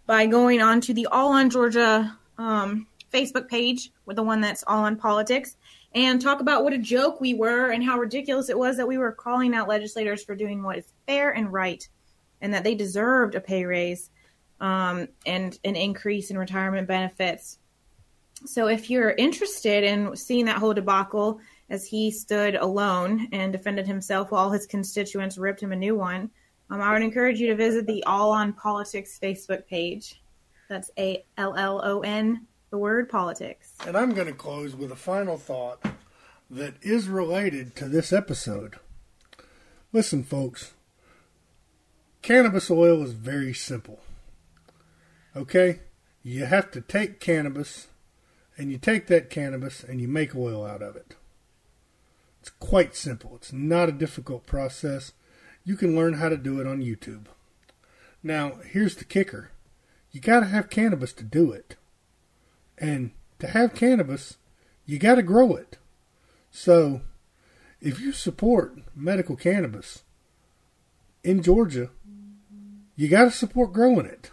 by going onto the All on Georgia Facebook page, with the one that's All on Politics, and talk about what a joke we were and how ridiculous it was that we were calling out legislators for doing what is fair and right, and that they deserved a pay raise and an increase in retirement benefits. So if you're interested in seeing that whole debacle as he stood alone and defended himself while his constituents ripped him a new one, I would encourage you to visit the All on Politics Facebook page. That's ALLON, the word politics. And I'm going to close with a final thought that is related to this episode. Listen, folks, cannabis oil is very simple. Okay? You have to take cannabis, and you take that cannabis and you make oil out of it. It's quite simple. It's not a difficult process. You can learn how to do it on YouTube. Now, here's the kicker. You got to have cannabis to do it. And to have cannabis, you got to grow it. So, if you support medical cannabis in Georgia, you got to support growing it.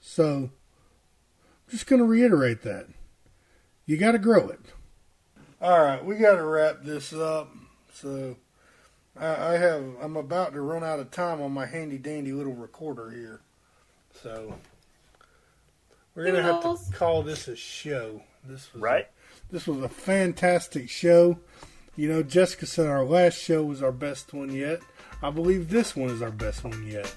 So, I'm just going to reiterate that. You got to grow it. All right, we got to wrap this up. So, I'm about to run out of time on my handy dandy little recorder here. So, we're going to have to call this a show. This was a fantastic show. You know, Jessica said our last show was our best one yet. I believe this one is our best one yet.